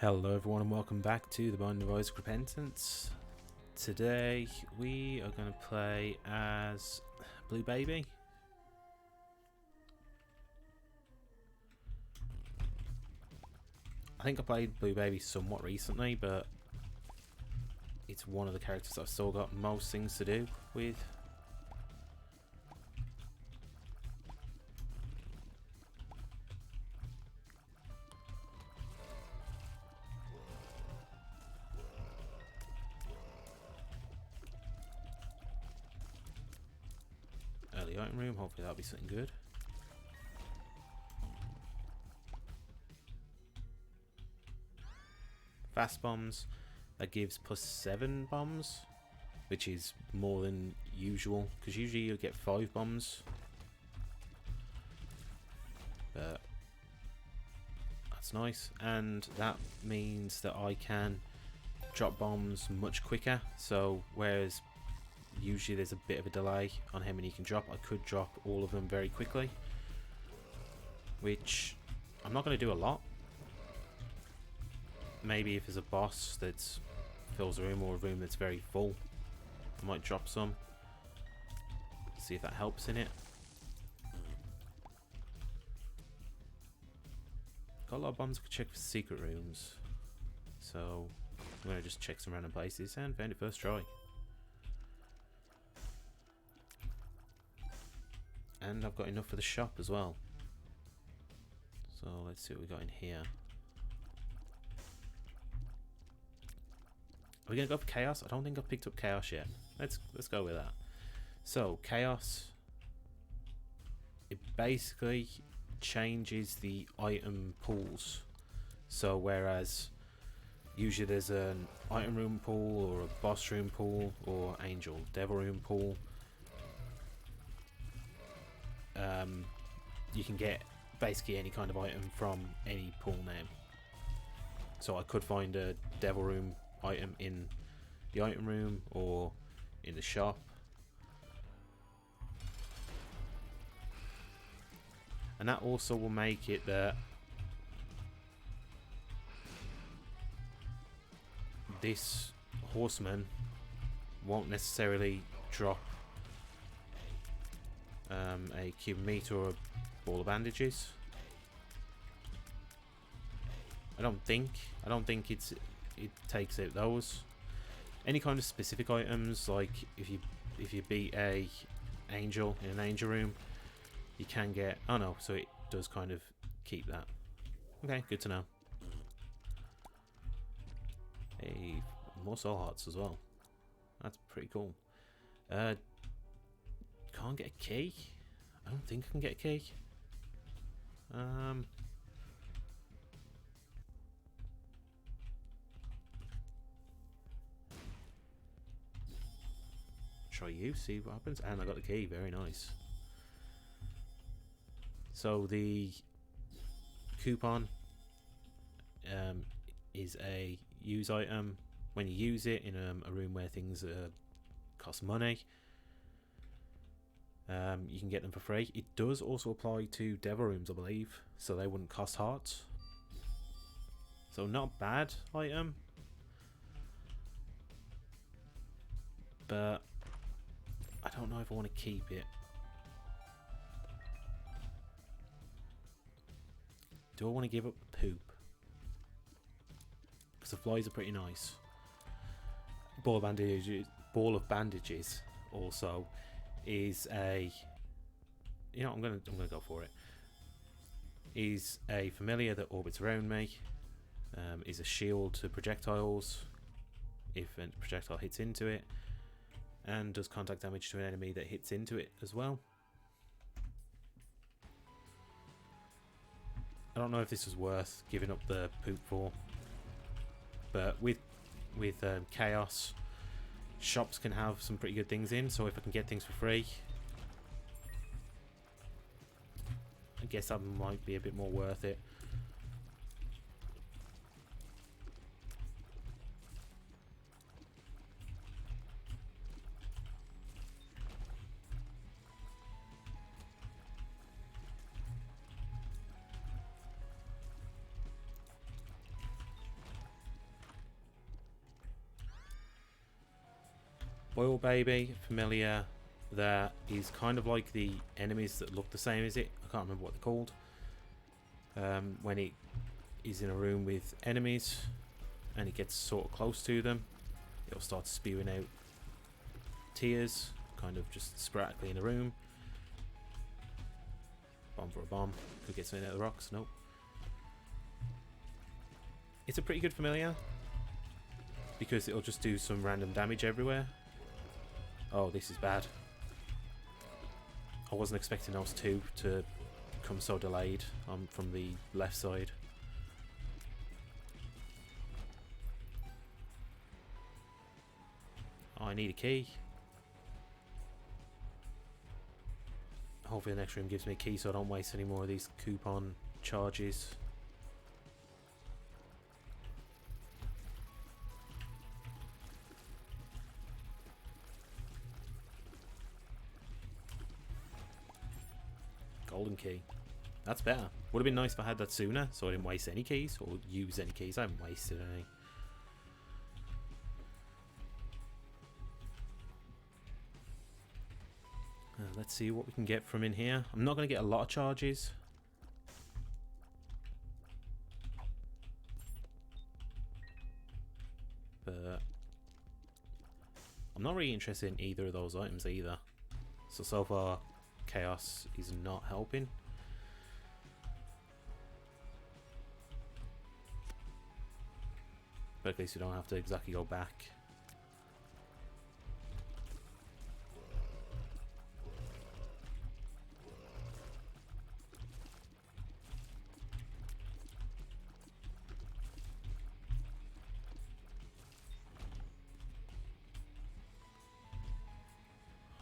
Hello everyone and welcome back to the Binding of Isaac Repentance. Today we are going to play as Blue Baby. I think I played Blue Baby somewhat recently, but it's one of the characters I've still got most things to do with. Early item room, hopefully that'll be something good. Fast bombs, that gives +7 bombs, which is more than usual, because usually you get 5 bombs. But that's nice, and that means that I can drop bombs much quicker. So whereas usually there's a bit of a delay on how many you can drop, I could drop all of them very quickly, which I'm not going to do a lot. Maybe if there's a boss that fills a room or a room that's very full, I might drop some, see if that helps in it. Got a lot of bombs I could check for secret rooms, so I'm going to just check some random places and found it first try. And I've got enough for the shop as well. So let's see what we got in here. Are we gonna go for chaos? I don't think I've picked up chaos yet. Let's go with that. So chaos, it basically changes the item pools. So whereas usually there's an item room pool or a boss room pool or angel devil room pool, you can get basically any kind of item from any pool name. So I could find a devil room item in the item room or in the shop. And that also will make it that this horseman won't necessarily drop a cube meat or a ball of bandages. I don't think it takes out those. Any kind of specific items, like if you beat a angel in an angel room, you can get. Oh no, so it does kind of keep that. Okay, good to know. Hey, more soul hearts as well. That's pretty cool. Can't get a key. I don't think I can get a key. Try you, see what happens. And I got the key, very nice. So the coupon is a use item. When you use it in a room where things cost money, you can get them for free. It does also apply to devil rooms, I believe, so they wouldn't cost hearts. So not a bad item, but I don't know if I want to keep it. Do I want to give up the poop? Because the flies are pretty nice. Ball of bandages also is a, you know, I'm gonna go for it. Is a familiar that orbits around me. Is a shield to projectiles if a projectile hits into it, and does contact damage to an enemy that hits into it as well. I don't know if this is worth giving up the poop for, but with chaos, shops can have some pretty good things in, so if I can get things for free, I guess that might be a bit more worth it. Boil Baby, familiar. That is kind of like the enemies that look the same as it. I can't remember what they're called. When it is in a room with enemies and it gets sort of close to them, it'll start spewing out tears, kind of just sporadically in the room. Bomb for a bomb. Could get something out of the rocks. Nope. It's a pretty good familiar because it'll just do some random damage everywhere. Oh, this is bad. I wasn't expecting those two to come so delayed from the left side. Oh, I need a key. Hopefully the next room gives me a key so I don't waste any more of these coupon charges. Golden key. That's better. Would have been nice if I had that sooner so I didn't waste any keys or use any keys. I haven't wasted any. Let's see what we can get from in here. I'm not going to get a lot of charges. But I'm not really interested in either of those items either. So far, chaos is not helping. But at least we don't have to exactly go back.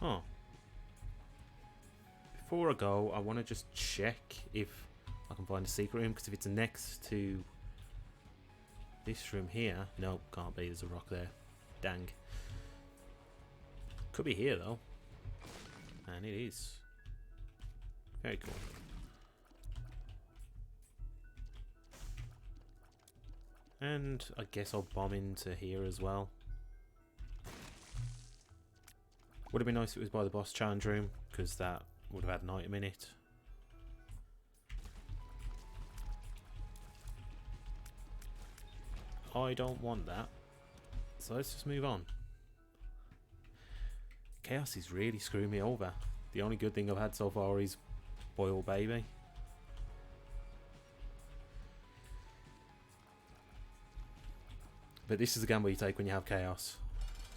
Huh. Before I go, I want to just check if I can find a secret room, because if it's next to this room here... No, can't be. There's a rock there. Dang. Could be here, though. And it is. Very cool. And I guess I'll bomb into here as well. Would have been nice if it was by the boss challenge room, because that would have had an item in it. I don't want that. So let's just move on. Chaos is really screwing me over. The only good thing I've had so far is Boil Baby. But this is the gamble you take when you have chaos.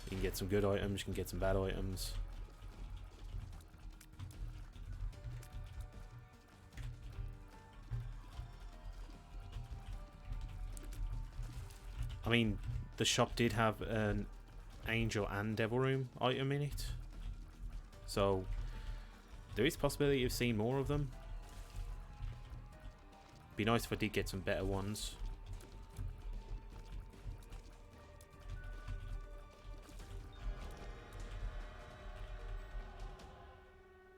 You can get some good items, you can get some bad items. I mean, the shop did have an angel and devil room item in it. So, there is a possibility of seeing more of them. Be nice if I did get some better ones.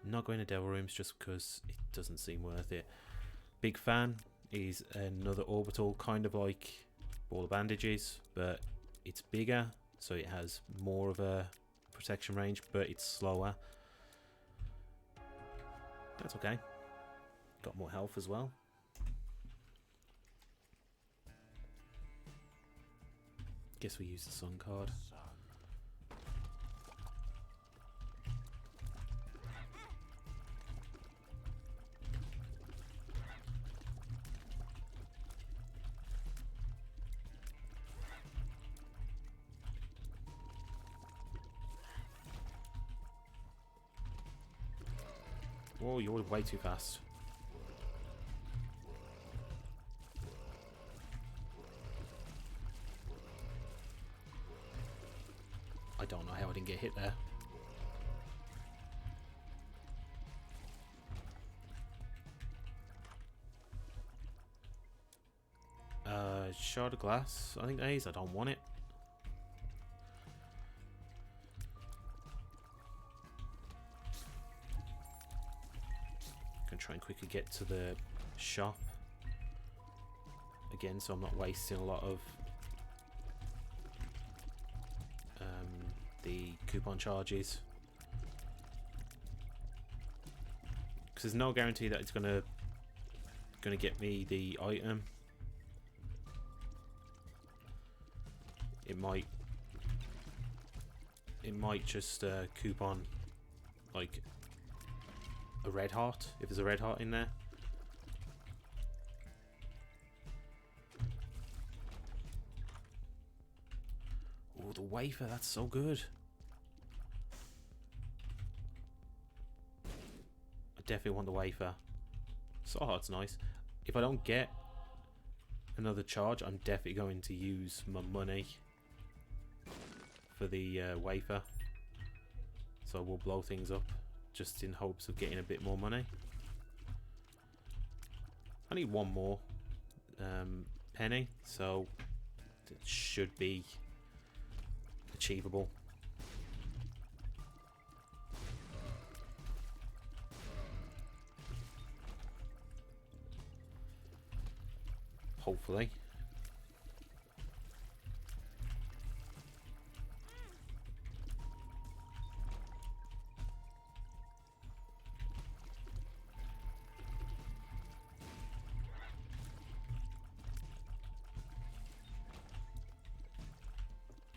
Not going to devil rooms just because it doesn't seem worth it. Big fan is another orbital, kind of like Ball of Bandages, but it's bigger, so it has more of a protection range, but it's slower. That's okay. Got more health as well. Guess we use the sun card. Whoa, you're way too fast. I don't know how I didn't get hit there. Shard of glass, I think that is. I don't want it. Try and quickly get to the shop again, so I'm not wasting a lot of the coupon charges. Because there's no guarantee that it's gonna get me the item. It might just coupon like a red heart if there's a red heart in there. Oh, the wafer, that's so good. I definitely want the wafer. Soul heart's nice. If I don't get another charge, I'm definitely going to use my money for the wafer. So we'll blow things up just in hopes of getting a bit more money. I need one more penny, so it should be achievable. Hopefully.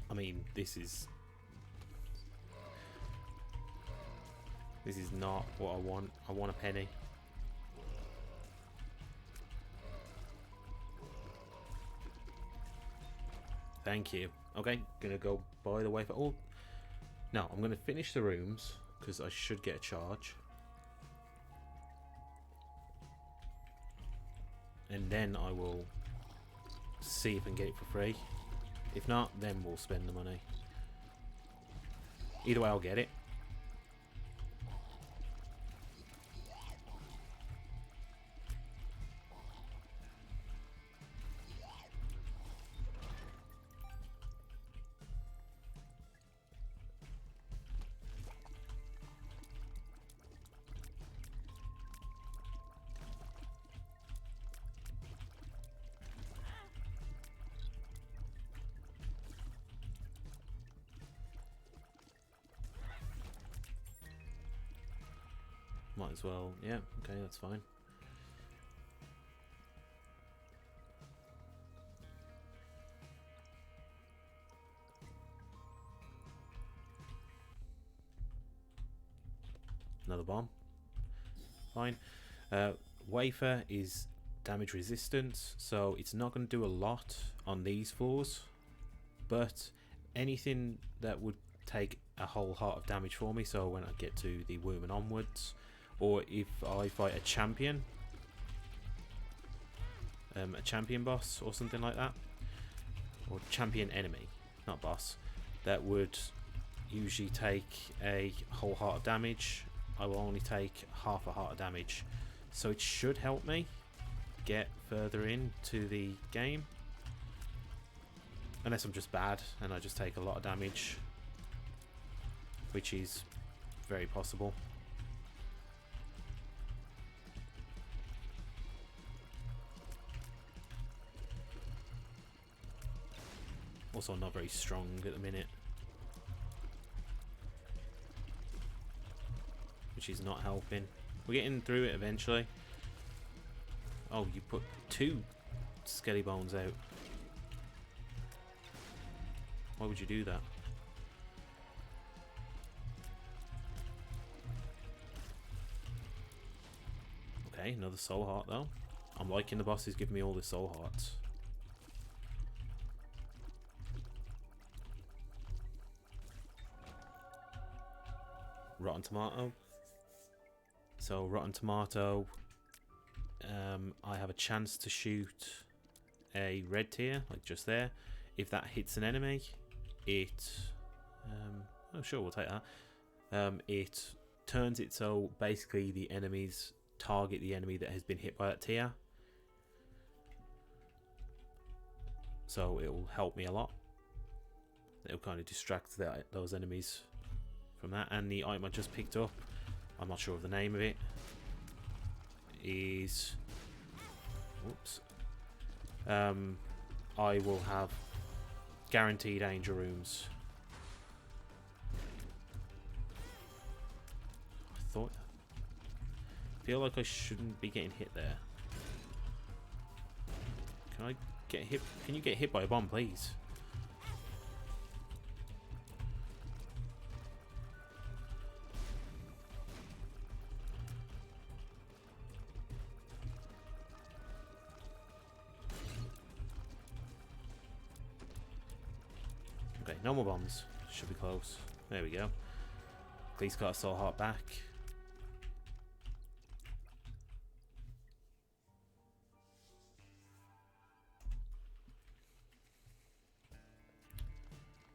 I mean, this is not what I want. I want a penny. Thank you. Okay, gonna go buy the wafer. Oh, no, I'm gonna finish the rooms because I should get a charge, and then I will see if I can get it for free. If not, then we'll spend the money. Either way, I'll get it. Might as well. Yeah, okay, that's fine. Another bomb. Fine. Wafer is damage resistance, so it's not going to do a lot on these floors, but anything that would take a whole heart of damage for me, so when I get to the womb and onwards, or if I fight a champion boss or something like that, or champion enemy, not boss, that would usually take a whole heart of damage, I will only take half a heart of damage, so it should help me get further into the game, unless I'm just bad and I just take a lot of damage, which is very possible. Also not very strong at the minute, which is not helping. We're getting through it eventually. Oh, you put 2 skelly bones out. Why would you do that? Okay, another soul heart though. I'm liking the bosses giving me all the soul hearts. Rotten tomato. So rotten tomato, I have a chance to shoot a red tier, like just there. If that hits an enemy, it oh sure, we'll take that. It turns it so basically the enemies target the enemy that has been hit by that tier, so it will help me a lot. It'll kind of distract those enemies from that. And the item I just picked up, I'm not sure of the name of it, is whoops, I will have guaranteed angel rooms thought. Feel like I shouldn't be getting hit there. Can I get hit? Can you get hit by a bomb, please? Okay, no more bombs. Should be close. There we go. At least got a soul heart back.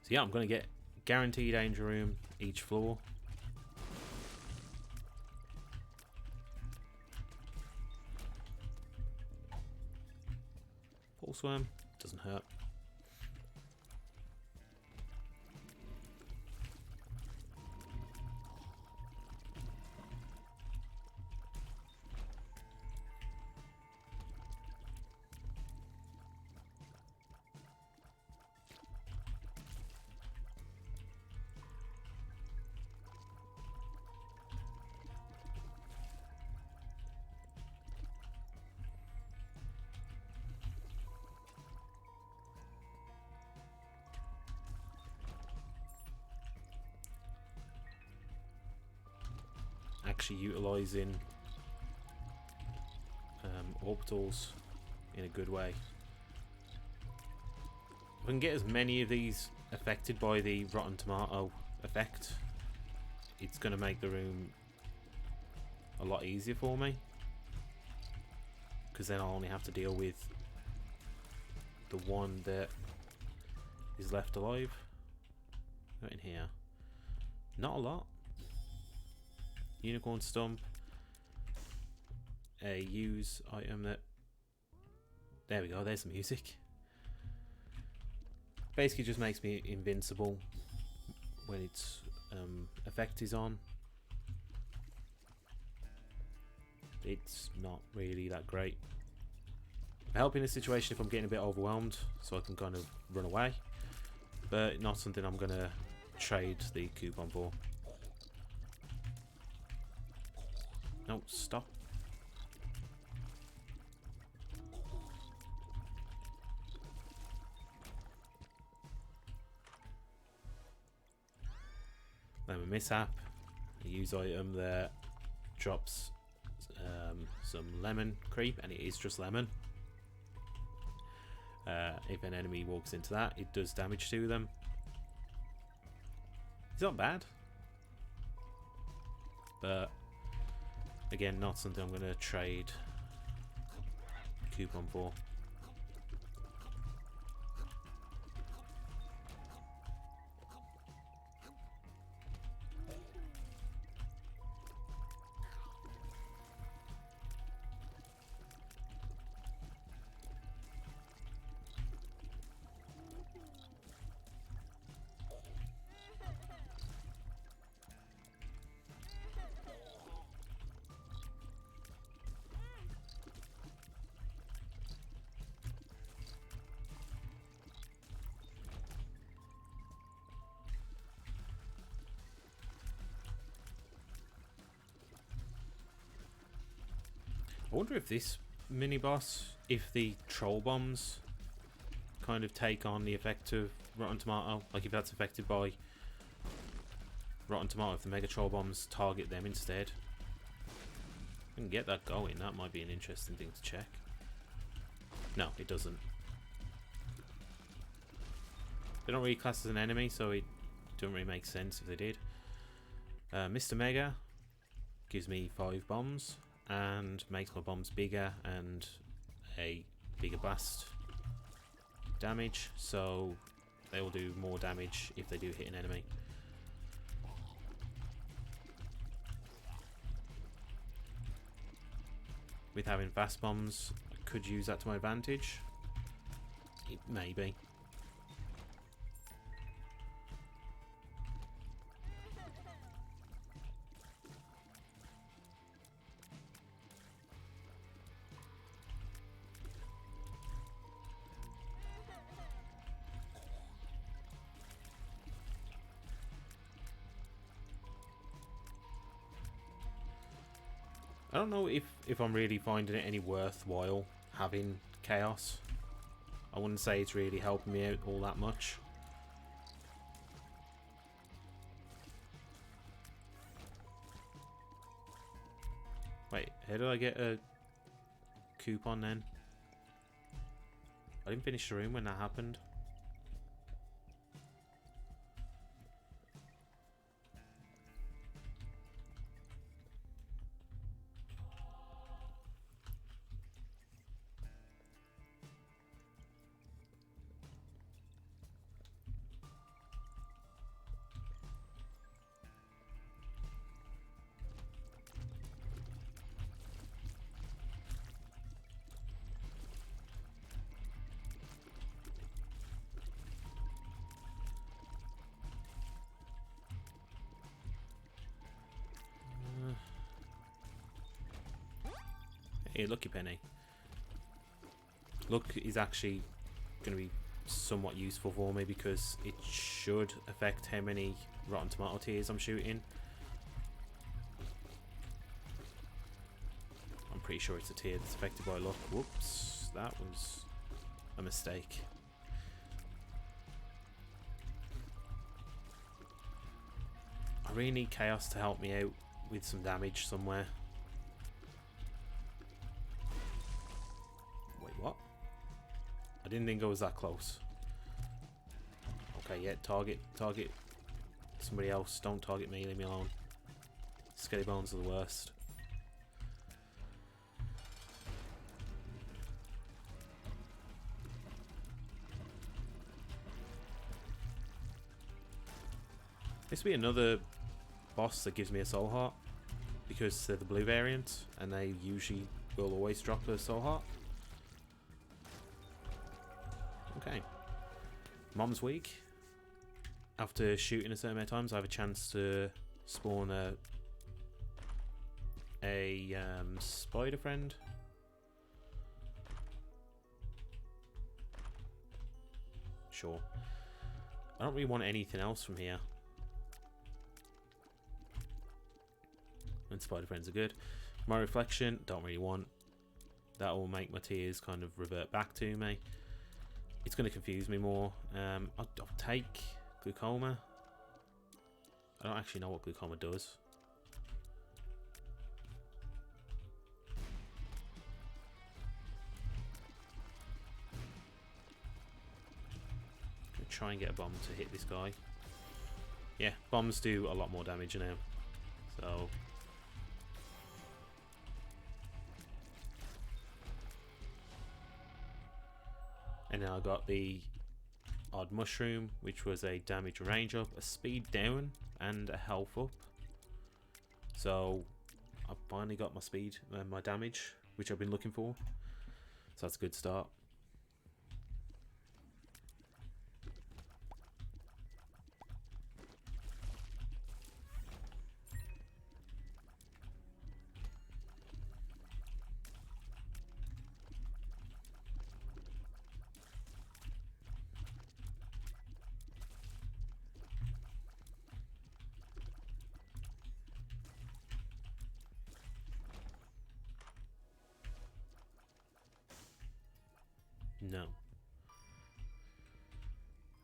So yeah, I'm going to get guaranteed danger room each floor. Pulse worm doesn't hurt. Actually utilising orbitals in a good way. If I can get as many of these affected by the rotten tomato effect, it's going to make the room a lot easier for me, because then I'll only have to deal with the one that is left alive. Right in here, not a lot. Unicorn stump, a use item that, there we go, there's the music. Basically just makes me invincible when its effect is on. It's not really that great. Help in a situation if I'm getting a bit overwhelmed, so I can kind of run away, but not something I'm gonna trade the coupon for. No, stop. Then a mishap. A use item that drops some lemon creep, and it is just lemon. If an enemy walks into that, it does damage to them. It's not bad, but again, not something I'm going to trade coupon for. I wonder if this mini boss, if the troll bombs kind of take on the effect of rotten tomato, like if that's affected by rotten tomato, if the mega troll bombs target them instead. I can get that going. That might be an interesting thing to check. No, it doesn't. They don't really class as an enemy, so it doesn't really make sense if they did. Mr. Mega gives me 5 bombs and makes my bombs bigger and a bigger blast damage, so they will do more damage if they do hit an enemy. With having fast bombs, I could use that to my advantage. Maybe. I don't know if I'm really finding it any worthwhile having chaos. I wouldn't say it's really helping me out all that much. Wait, how did I get a coupon then? I didn't finish the room when that happened. Hey, lucky penny. Luck is actually going to be somewhat useful for me because it should affect how many rotten tomato tears I'm shooting. I'm pretty sure it's a tier that's affected by luck. Whoops, that was a mistake. I really need chaos to help me out with some damage somewhere. Wait, what? I didn't think I was that close. Okay, yeah, target somebody else. Don't target me, leave me alone. Skelly bones are the worst. This will be another boss that gives me a soul heart because they're the blue variant and they usually will always drop a soul heart. Okay. Mom's weak. After shooting a certain amount of times, I have a chance to spawn a spider friend. Sure. I don't really want anything else from here. And spider friends are good. My reflection, don't really want. That will make my tears kind of revert back to me. It's going to confuse me more. I'll take glaucoma. I don't actually know what glaucoma does. I'm going to try and get a bomb to hit this guy. Yeah, bombs do a lot more damage now. So and now I got the odd mushroom, which was a damage range up, a speed down, and a health up. So I finally got my speed and my damage, which I've been looking for. So that's a good start. No.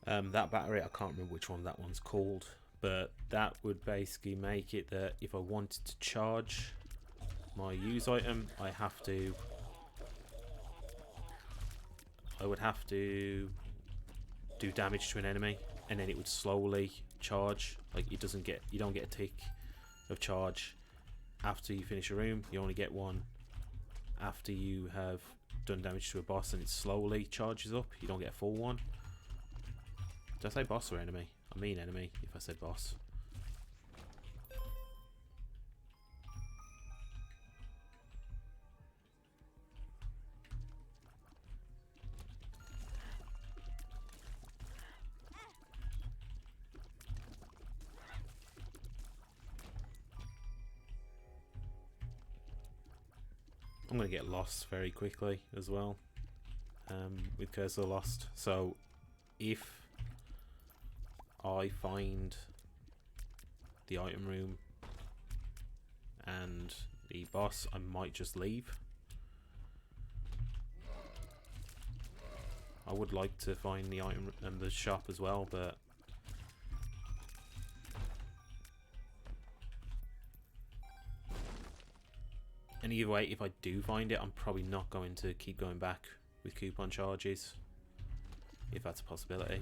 That battery, I can't remember which one that one's called, but that would basically make it that if I wanted to charge my use item, I would have to do damage to an enemy, and then it would slowly charge. Like you don't get a tick of charge after you finish a room. You only get one after you have done damage to a boss, and it slowly charges up. You don't get a full one. Did I say boss or enemy? I mean enemy if I said boss. I'm going to get lost very quickly as well with Curse of the Lost. So if I find the item room and the boss, I might just leave. I would like to find the item and the shop as well, but and either way, if I do find it, I'm probably not going to keep going back with coupon charges, if that's a possibility.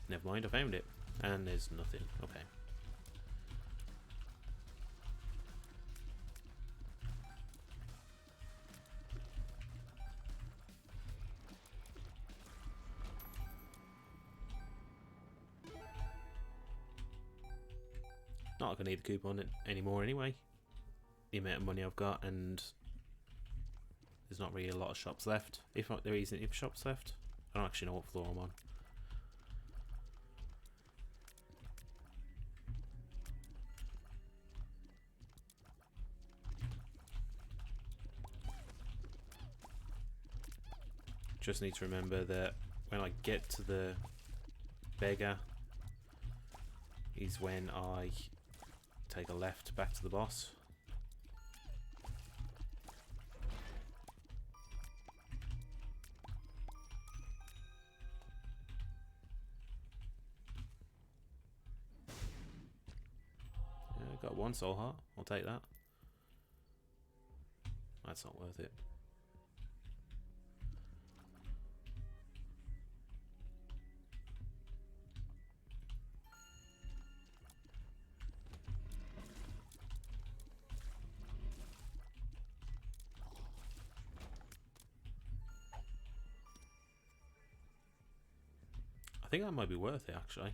Never mind, I found it. And there's nothing. Okay. Not gonna need a coupon anymore anyway. The amount of money I've got, and there's not really a lot of shops left. If not, there isn't even shops left. I don't actually know what floor I'm on. Just need to remember that when I get to the beggar is when I take a left back to the boss. Yeah, got one soul heart. I'll take that. That's not worth it. I think that might be worth it, actually.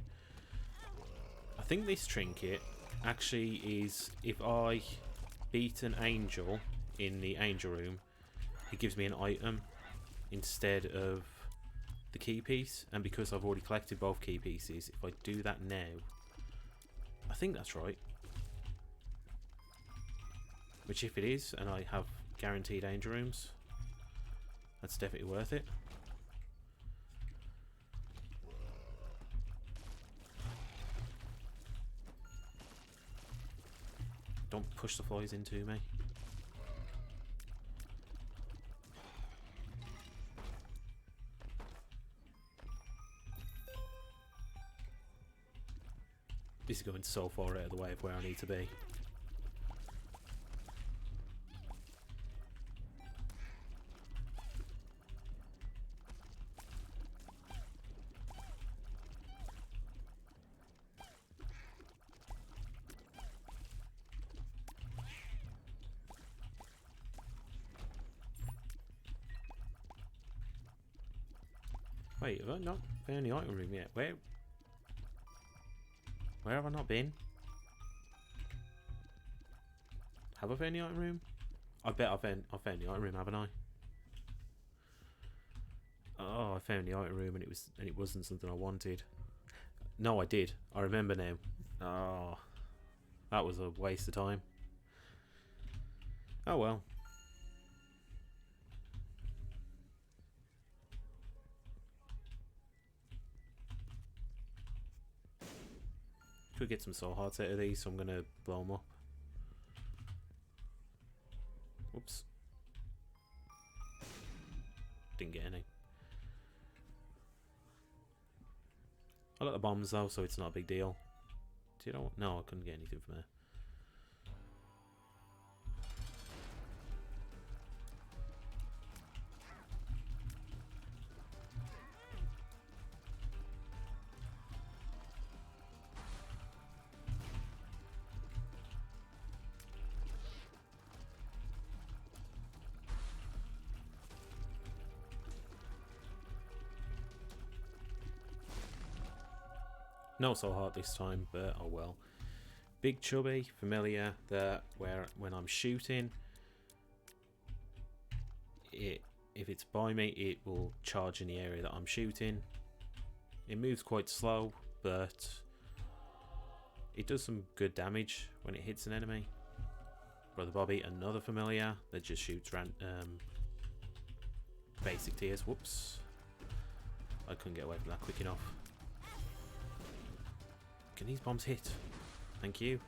I think this trinket actually is, if I beat an angel in the angel room, it gives me an item instead of the key piece. And because I've already collected both key pieces, if I do that now, I think that's right. Which, if it is, and I have guaranteed angel rooms, that's definitely worth it. Don't push the flies into me. This is going so far out of the way of where I need to be. Wait, have I not found the item room yet? Where have I not been? Have I found the item room? I bet I found the item room, haven't I? Oh, I found the item room and it wasn't something I wanted. No, I did. I remember now. Oh, that was a waste of time. Oh well. Could get some soul hearts out of these, so I'm gonna blow them up. Oops. Didn't get any. I got the bombs though, so it's not a big deal. Do you know what? No, I couldn't get anything from there. No soul heart this time, but oh well. Big chubby, familiar, that when I'm shooting, if it's by me, it will charge in the area that I'm shooting. It moves quite slow, but it does some good damage when it hits an enemy. Brother Bobby, another familiar that just shoots basic tiers. Whoops. I couldn't get away from that quick enough. Can these bombs hit? Thank you.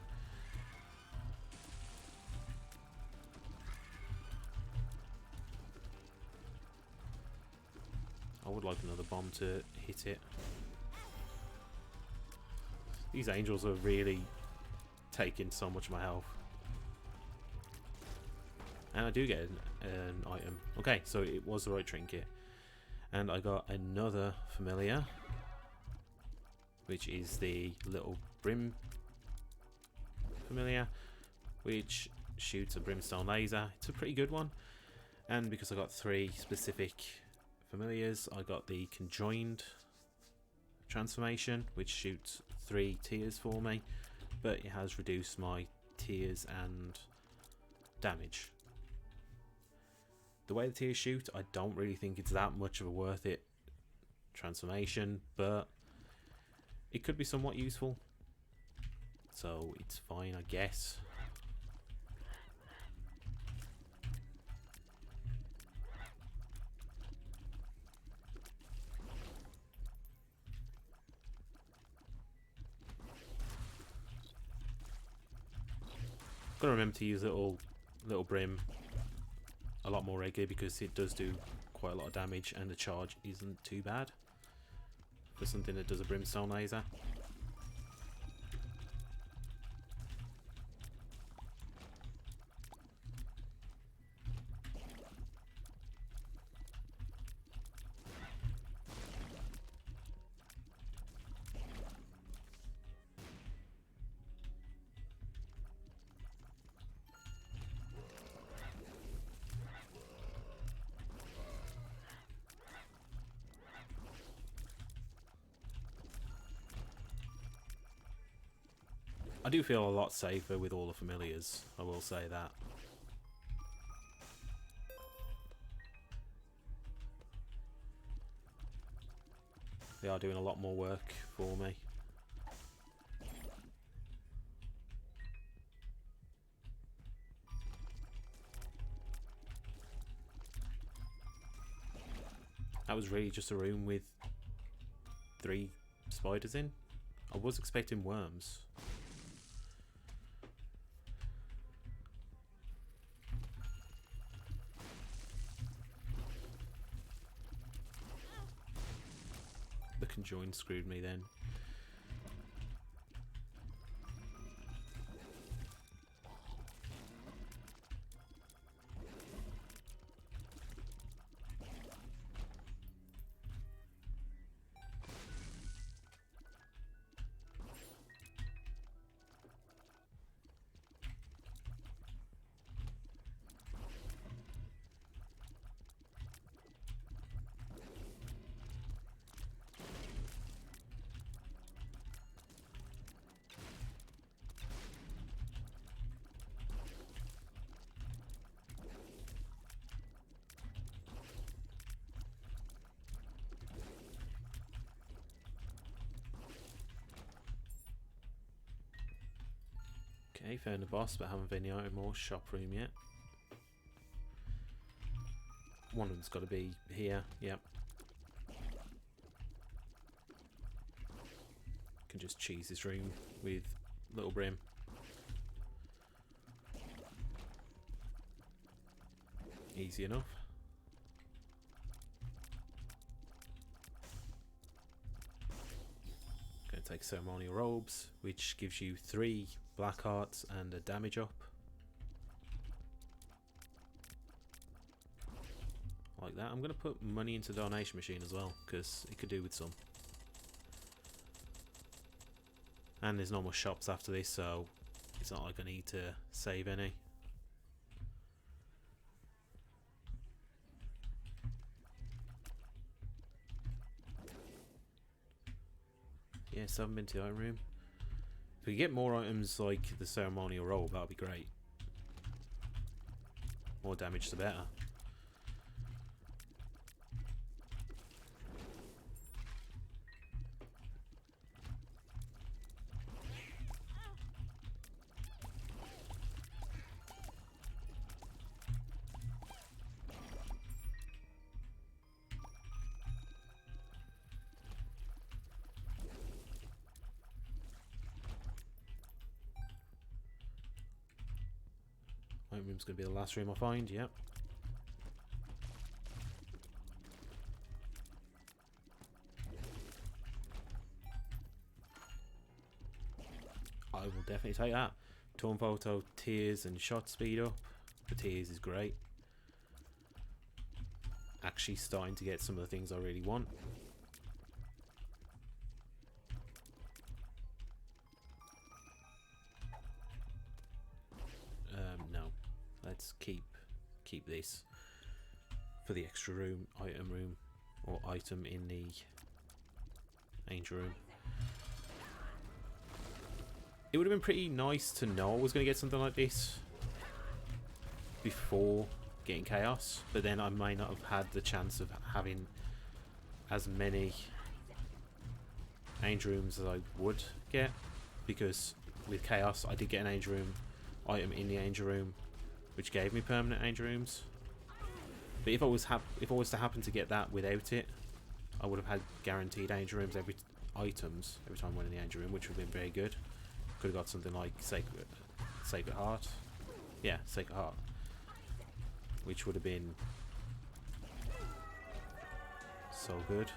I would like another bomb to hit it. These angels are really taking so much of my health. And I do get an item. Okay, so it was the right trinket. And I got another familiar, which is the little brim familiar, which shoots a brimstone laser. It's a pretty good one. And because I got 3 specific familiars, I got the conjoined transformation, which shoots 3 tears for me, but it has reduced my tears and damage. The way the tears shoot, I don't really think it's that much of a worth it transformation, but it could be somewhat useful, so it's fine, I guess. Gotta remember to use little brim a lot more regularly, because it does do quite a lot of damage and the charge isn't too bad for something that does a brimstone laser. I do feel a lot safer with all the familiars, I will say that. They are doing a lot more work for me. That was really just a room with 3 spiders in. I was expecting worms. The conjoined screwed me then. Okay, found the boss, but haven't been the item or shop room yet. One of them's got to be here, yep. Can just cheese this room with little brim. Easy enough. Gonna take ceremonial robes, which gives you 3 black hearts and a damage up. Like that. I'm going to put money into the donation machine as well, because it could do with some. And there's no more shops after this, so it's not like I need to save any. Yes, I haven't been to the item room. If we get more items like the ceremonial robe, that would be great. More damage the better. Item room's going to be the last room I find, yep. I will definitely take that. Torn photo, tears and shot speed up. The tears is great. Actually starting to get some of the things I really want. No. Let's keep this for the extra room, or item in the angel room. It would have been pretty nice to know I was going to get something like this before getting chaos, but then I may not have had the chance of having as many angel rooms as I would get, because with chaos I did get an angel room item in the angel room which gave me permanent angel rooms, but if I was to happen to get that without it, I would have had guaranteed angel rooms every time I went in the angel room, which would have been very good. Could have got something like Sacred Heart. Yeah, Sacred Heart. Which would have been so good.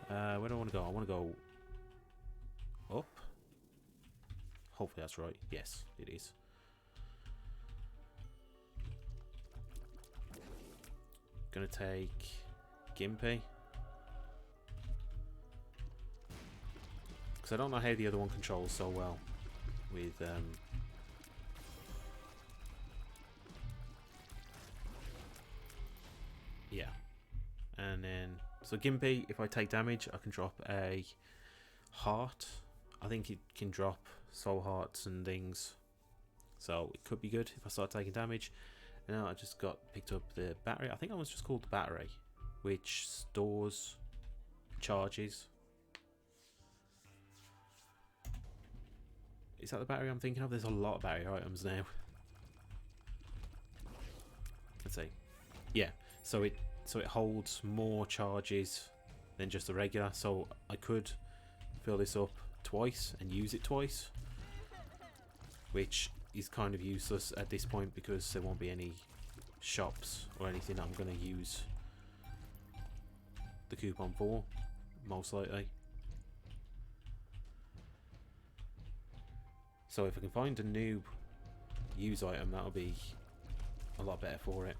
Where do I want to go? I want to go up. Hopefully that's right. Yes, it is. Gonna take Gimpy. Because I don't know how the other one controls so well. With yeah, and then so Gimpy, if I take damage I can drop a heart. I think it can drop soul hearts and things, so it could be good if I start taking damage. And now I just picked up the battery. I think that was just called the battery, which stores charges. Is that the battery I'm thinking of? There's a lot of battery items now. Let's see. Yeah, so it holds more charges than just the regular. So I could fill this up twice and use it twice, which is kind of useless at this point because there won't be any shops or anything that I'm going to use the coupon for, most likely. So if I can find a new use item, that'll be a lot better for it.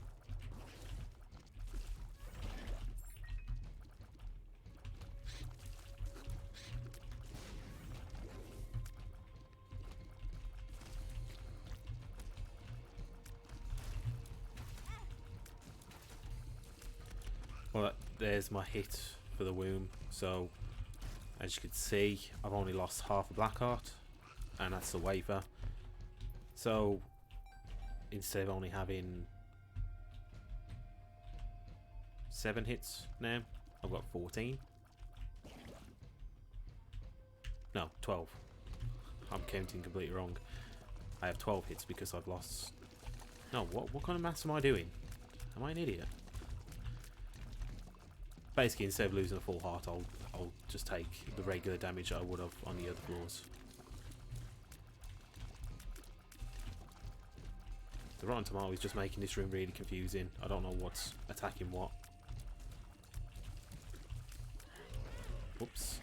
Well, there's my hit for the womb. So as you can see, I've only lost half a black heart, and that's the wafer. So instead of only having 7 hits now, I've got 14. No, 12. I'm counting completely wrong. I have 12 hits because I've lost... No, what kind of maths am I doing? Am I an idiot? Basically, instead of losing a full heart, I'll just take the regular damage I would have on the other floors. The Rotten Tomato is just making this room really confusing. I don't know what's attacking what. Oops.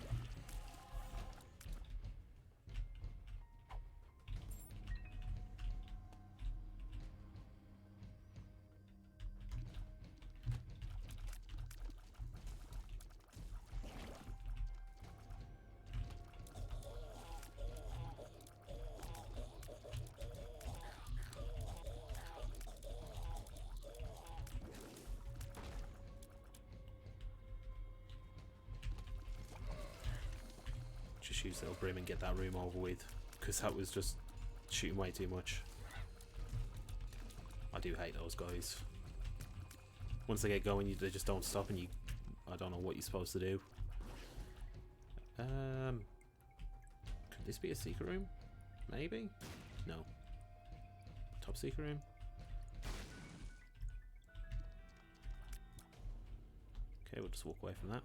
Just use the little brim and get that room over with, because that was just shooting way too much. I do hate those guys. Once they get going, they just don't stop, and I don't know what you're supposed to do. Could this be a secret room? Maybe? No. Top secret room? Okay, we'll just walk away from that.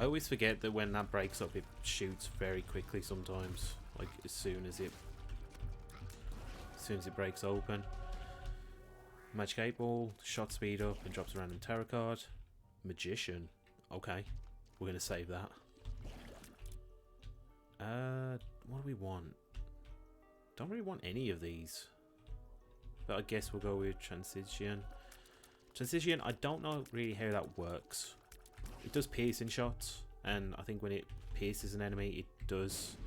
I always forget that when that breaks up, it shoots very quickly sometimes. Like as soon as it breaks open. Magic 8 Ball, shot speed up and drops a random tarot card. Magician. Okay, we're gonna save that. What do we want? Don't really want any of these. But I guess we'll go with Transition. Transition, I don't know really how that works. It does piercing shots, and I think when it pierces an enemy, it does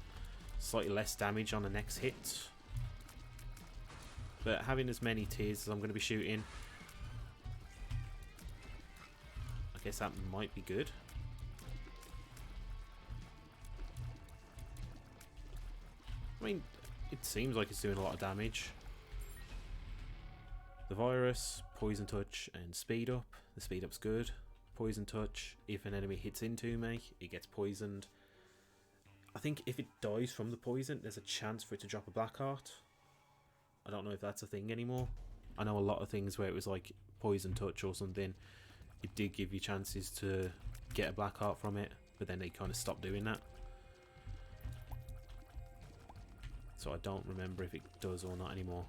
slightly less damage on the next hit. But having as many tiers as I'm going to be shooting, I guess that might be good. I mean, it seems like it's doing a lot of damage. The virus, poison touch, and speed up. The speed up's good. Poison touch, if an enemy hits into me, it gets poisoned. I think if it dies from the poison, there's a chance for it to drop a black heart. I don't know if that's a thing anymore. I know a lot of things where it was like poison touch or something, it did give you chances to get a black heart from it, but then they kind of stopped doing that. So I don't remember if it does or not anymore.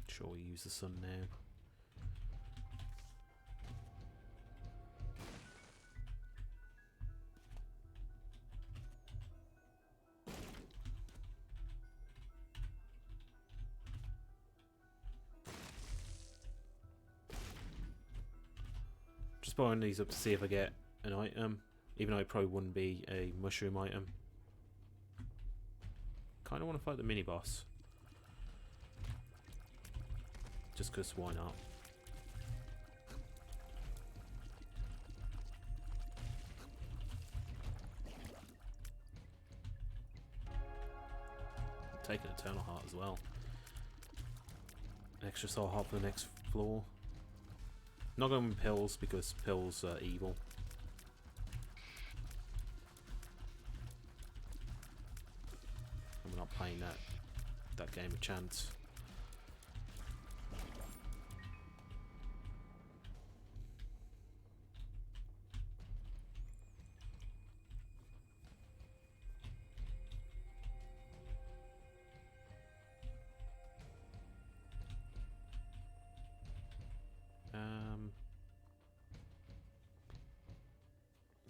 Sure, we use the sun now. Just buying these up to see if I get an item, even though it probably wouldn't be a mushroom item. Kind of want to fight the mini boss. Just because, why not? Take an Eternal Heart as well. An extra soul heart for the next floor. Not going with pills because pills are evil. And we're not playing that game of chance.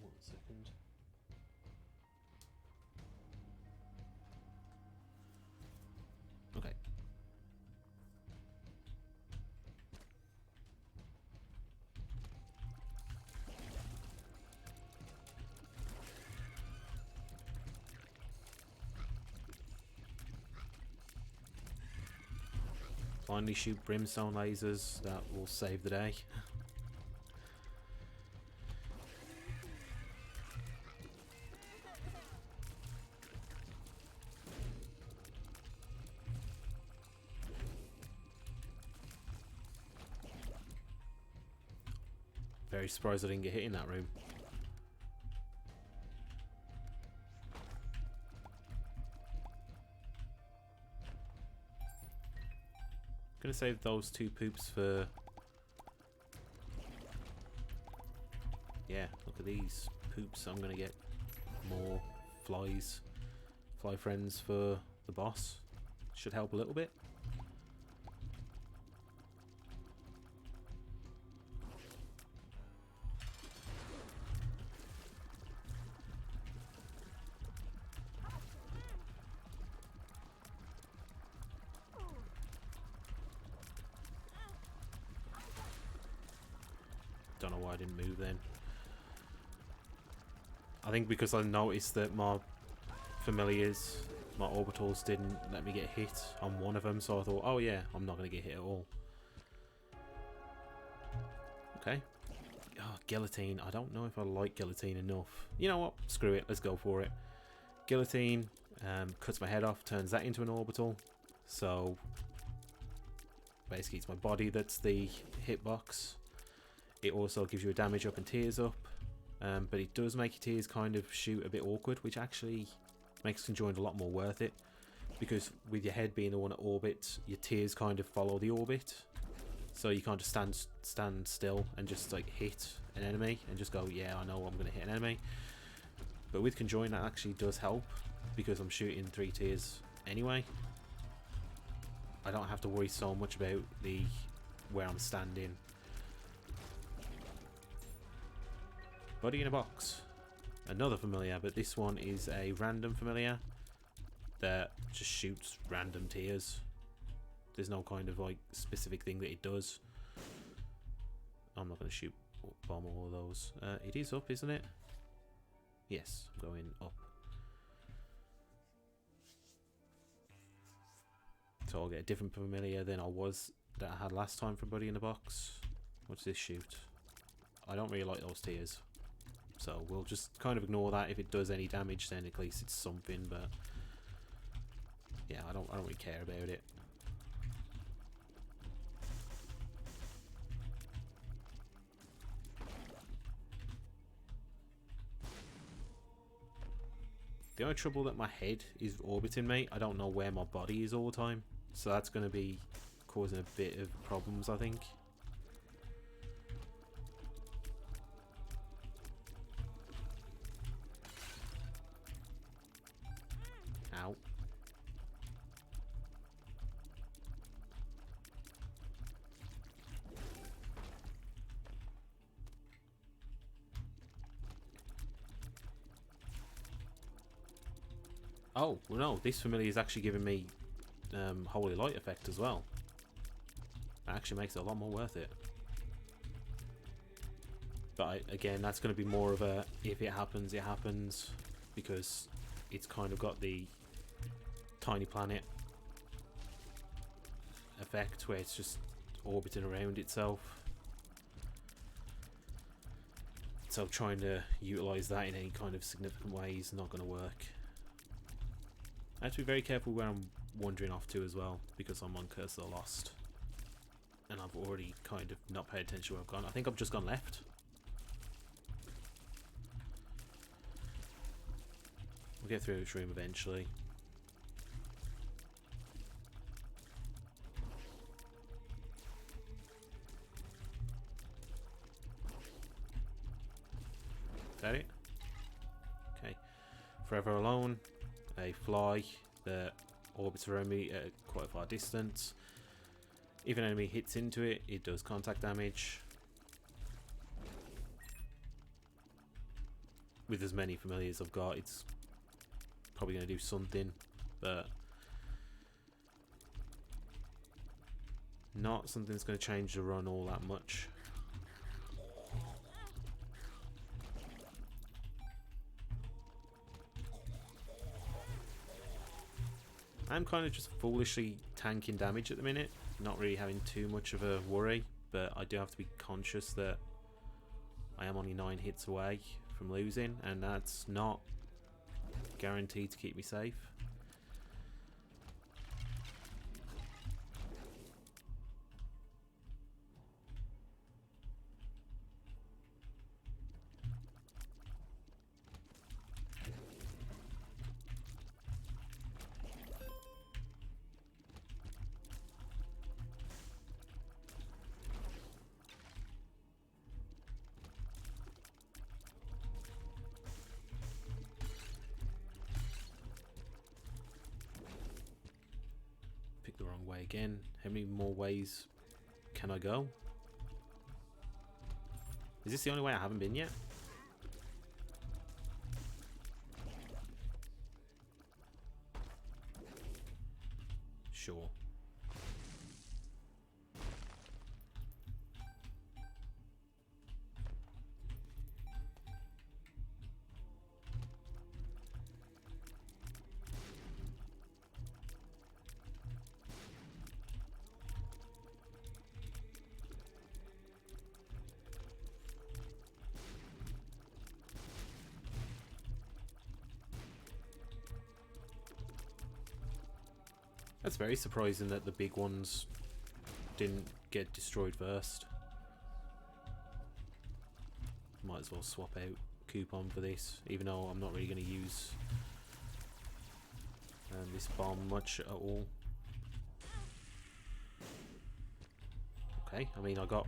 One second. Okay. Finally shoot brimstone lasers, that will save the day. Very surprised I didn't get hit in that room. Gonna save those two poops for... Yeah, look at these poops. I'm gonna get more flies. Fly friends for the boss. Should help a little bit. Don't know why I didn't move then. I think because I noticed that my familiars, my orbitals didn't let me get hit on one of them, so I thought, oh yeah, I'm not going to get hit at all. Okay. Oh, guillotine. I don't know if I like guillotine enough. You know what? Screw it. Let's go for it. Guillotine cuts my head off, turns that into an orbital. So basically it's my body that's the hitbox. It also gives you a damage up and tears up. but it does make your tears kind of shoot a bit awkward, which actually makes conjoined a lot more worth it, because with your head being the one that orbits, your tears kind of follow the orbit, so you can't just stand still and just like hit an enemy and just go, yeah, I know I'm going to hit an enemy. But with conjoin, that actually does help, because I'm shooting 3 tears anyway. I don't have to worry so much about where I'm standing. Buddy in a box. Another familiar, but this one is a random familiar that just shoots random tears. There's no kind of like specific thing that it does. I'm not going to shoot bomb all of those. It is up, isn't it? Yes, I'm going up. So I'll get a different familiar than that I had last time from Buddy in the Box. What's this shoot? I don't really like those tears, so we'll just kind of ignore that. If it does any damage, then at least it's something. But yeah, I don't really care about it. The only trouble that my head is orbiting me. I don't know where my body is all the time, so that's going to be causing a bit of problems, I think. Ow. Oh, well no, this familiar is actually giving me Holy Light effect as well. That actually makes it a lot more worth it. But again, that's going to be more of a, if it happens, it happens, because it's kind of got the tiny planet effect where it's just orbiting around itself. So trying to utilise that in any kind of significant way is not going to work. I have to be very careful where I'm wandering off to as well, because I'm on Curse of the Lost. And I've already kind of not paid attention where I've gone. I think I've just gone left. We'll get through this room eventually. Is that it? Okay. Forever Alone. A fly that orbits around me at quite a far distance. If an enemy hits into it, it does contact damage. With as many familiars I've got, it's probably going to do something, but not something that's going to change the run all that much. I'm kind of just foolishly tanking damage at the minute, not really having too much of a worry, but I do have to be conscious that I am only 9 hits away from losing, and that's not guaranteed to keep me safe. The wrong way again. How many more ways can I go? Is this the only way I haven't been yet? Sure. That's very surprising that the big ones didn't get destroyed first. Might as well swap out. coupon for this, even though I'm not really going to use this bomb much at all. Okay, I mean I got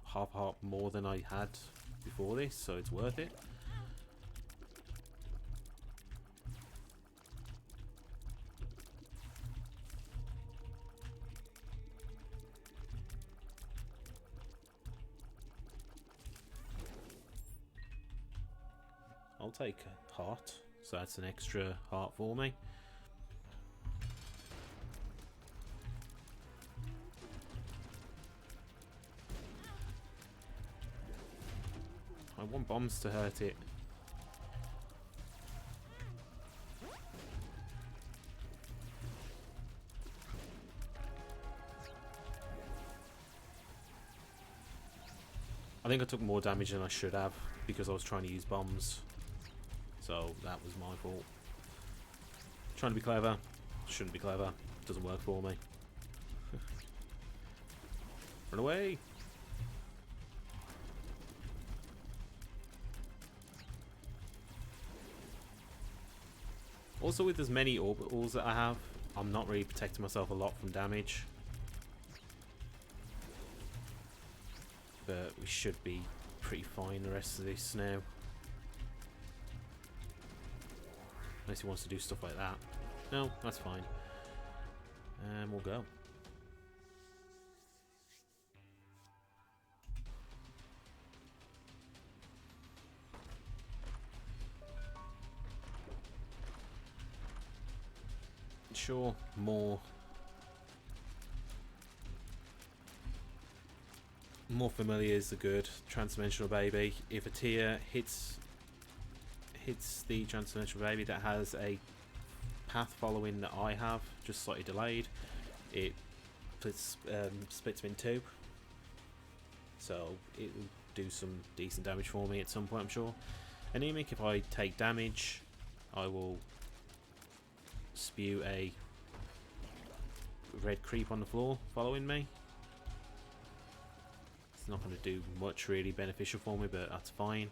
half a heart more than I had before this, so it's worth it. I'll take a heart, so that's an extra heart for me. I want bombs to hurt it. I think I took more damage than I should have because I was trying to use bombs. So that was my fault. Trying to be clever. Shouldn't be clever. Doesn't work for me. Run away! Also, with as many orbitals that I have, I'm not really protecting myself a lot from damage. But we should be pretty fine the rest of this now. Unless he wants to do stuff like that. No, that's fine. And we'll go. Sure, more familiars are good. Transdimensional baby. If a tier hits the transdimensional baby that has a path following that I have, just slightly delayed, it splits them in two. So it will do some decent damage for me at some point, I'm sure. Anemic, if I take damage, I will spew a red creep on the floor following me. It's not going to do much really beneficial for me, but that's fine.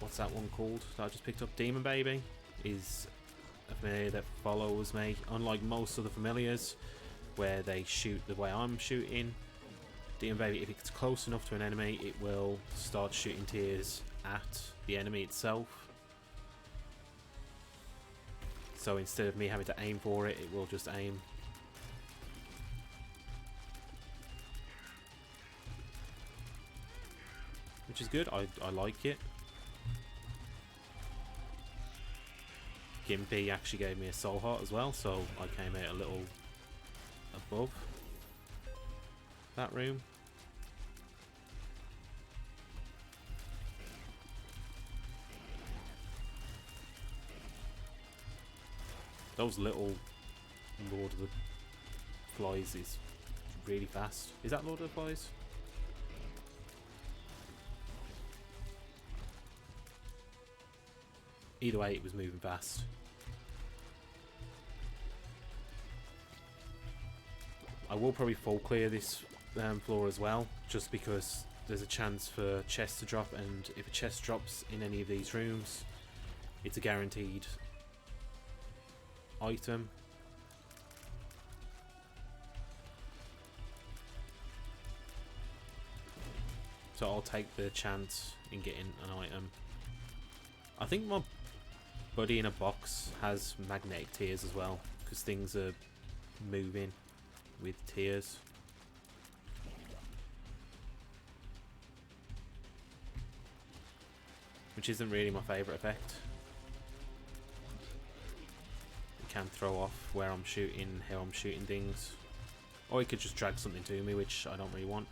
What's that one called that I just picked up? Demon Baby is a familiar that follows me. Unlike most other familiars where they shoot the way I'm shooting, Demon Baby, if it's close enough to an enemy, it will start shooting tears at the enemy itself. So instead of me having to aim for it, it will just aim. Which is good, I like it. Gimpy actually gave me a soul heart as well, so I came out a little above that room. Those little Lord of the Flies is really fast. Is that Lord of the Flies? Either way, it was moving fast. I will probably full clear this floor as well, just because there's a chance for chests to drop, and if a chest drops in any of these rooms, it's a guaranteed item. So I'll take the chance in getting an item. I think my buddy in a box has magnetic tears as well, because things are moving with tears. Which isn't really my favourite effect. It can throw off where I'm shooting, how I'm shooting things. Or it could just drag something to me, which I don't really want.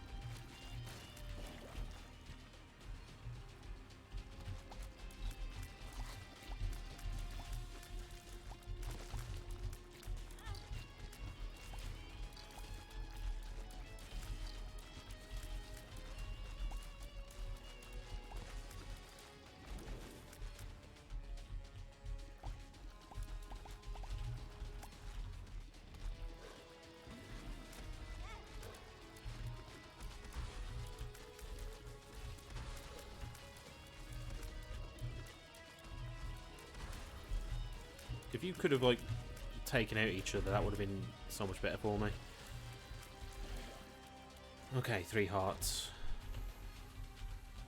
If you could have, like, taken out each other, that would have been so much better for me. Okay, 3 hearts.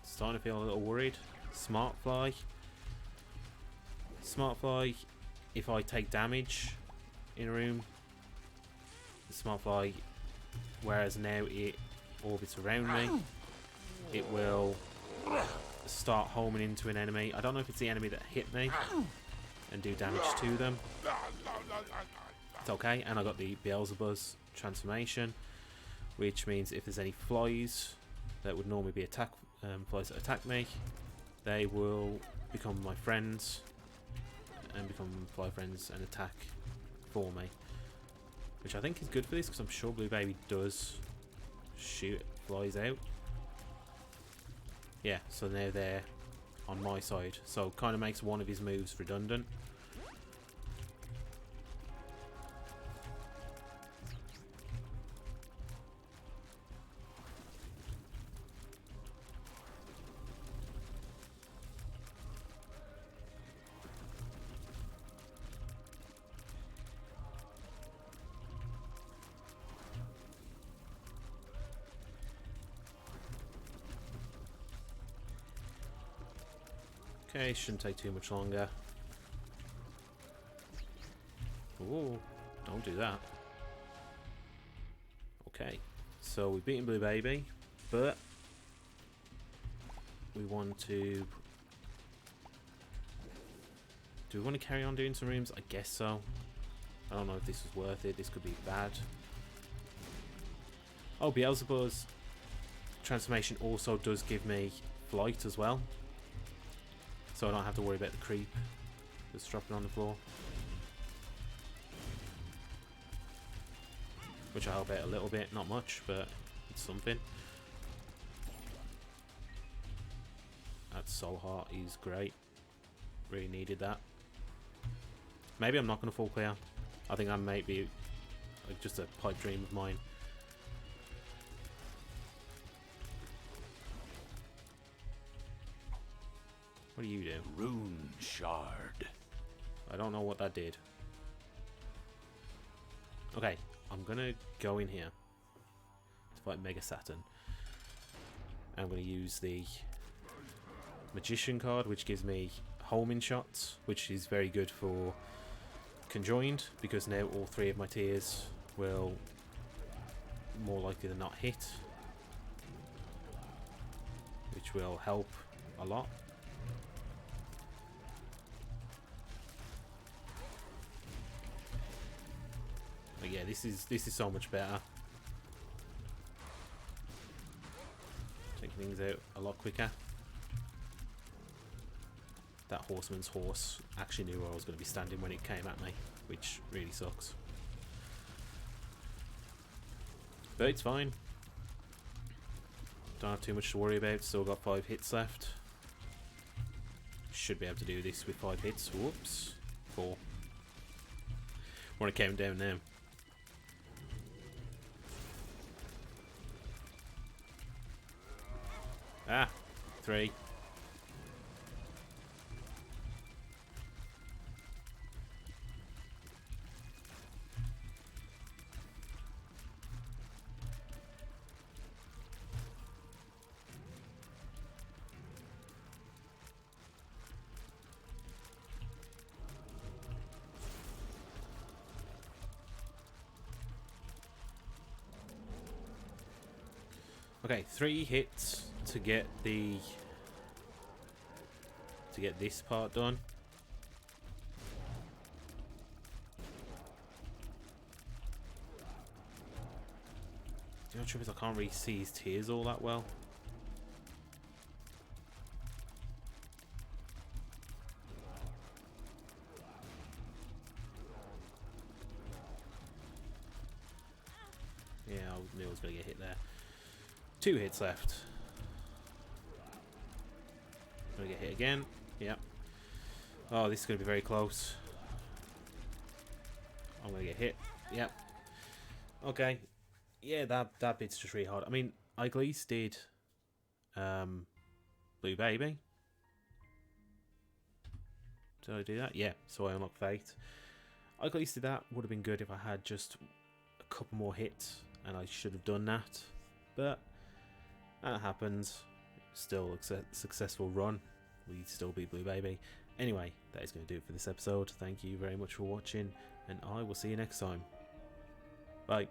Starting to feel a little worried. Smart fly. Smart fly, if I take damage in a room, the smart fly, whereas now it orbits around me, it will start homing into an enemy. I don't know if it's the enemy that hit me and do damage to them. It's okay. And I got the Beelzebub's transformation, which means if there's any flies that would normally be flies that attack me, they will become my friends and become fly friends and attack for me, which I think is good for this because I'm sure Blue Baby does shoot flies out. Yeah, so now they're on my side, so kind of makes one of his moves redundant. Okay, shouldn't take too much longer. Ooh, don't do that. Okay, so we've beaten Blue Baby, but we want to... Do we want to carry on doing some rooms? I guess so. I don't know if this is worth it. This could be bad. Oh, Beelzebub's transformation also does give me flight as well, so I don't have to worry about the creep that's dropping on the floor, which I help out a little bit, not much, but it's something. That soul heart is great. Really needed that. Maybe I'm not going to full clear. I think I might be like just a pipe dream of mine. What do you do? Rune shard. I don't know what that did. Okay, I'm gonna go in here to fight Mega Saturn. I'm gonna use the Magician card, which gives me homing shots, which is very good for conjoined, because now all 3 of my tiers will more likely than not hit, which will help a lot. But yeah, this is so much better. Taking things out a lot quicker. That horseman's horse actually knew where I was going to be standing when it came at me, which really sucks. But it's fine. Don't have too much to worry about. Still got 5 hits left. Should be able to do this with 5 hits. Whoops. 4. Want to count down now. Ah, 3. Okay, 3 hits to get this part done. The only trouble is I can't really see his tears all that well. Yeah, I knew I was going to get hit there. 2 hits left. Gonna get hit again. Yep. Oh, this is gonna be very close. I'm gonna get hit. Yep. Okay. Yeah, that bit's just really hard. I mean, I at least did Blue Baby. Did I do that? Yeah, so I unlocked Fate. I got used to that. Would have been good if I had just a couple more hits, and I should have done that. But that happens. Still a successful run. We still beat Blue Baby. Anyway, that is going to do it for this episode. Thank you very much for watching, and I will see you next time. Bye.